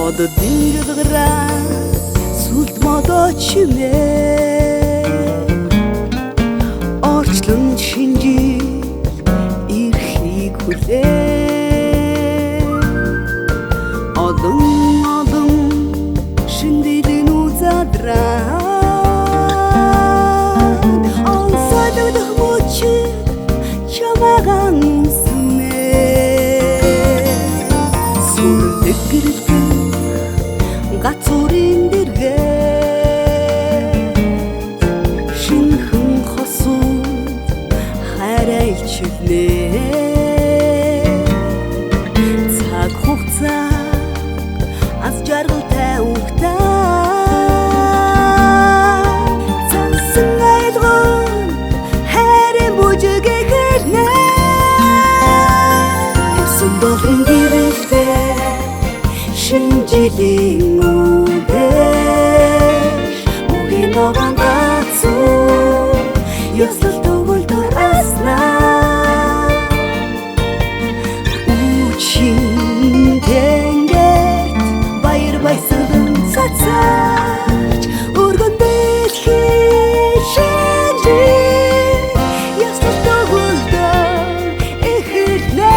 Одоо дэнгэргэраа сүлд модоо чимээ орчлон шинжил эрхийг хүлээ одон шиндэлийн үзадраа онсадах мөчи чамаган гацурын дэргээ шинхэн хосуу харайлчилнээ цаг хугацаа аз жаргалтай угтаа зансан айлгон хайрын бүжигээ хэрнээ ясан болын гэрэлтэй шинжилийн үдэж үгийн ногоон гацуу ёслол төгөлдөр аснаа үчин тэнгэрт баяр баясгалан цацаарч өргөн дэлхий шинжил ёслол төгөлдөр эхэлнэ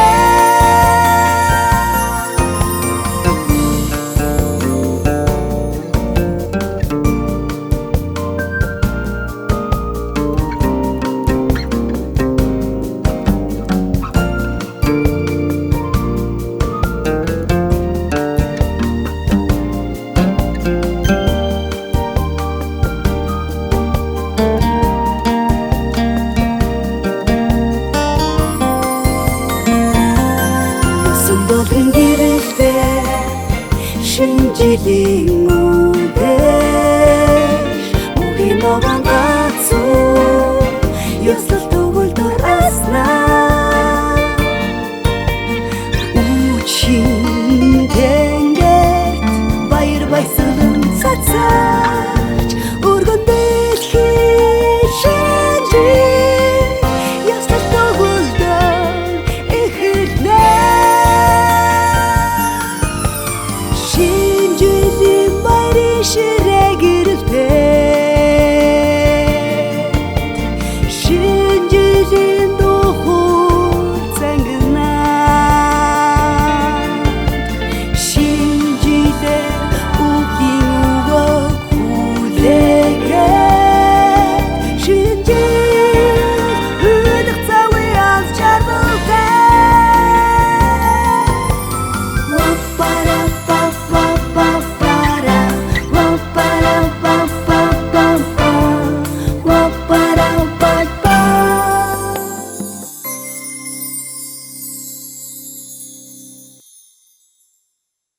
신지링 무대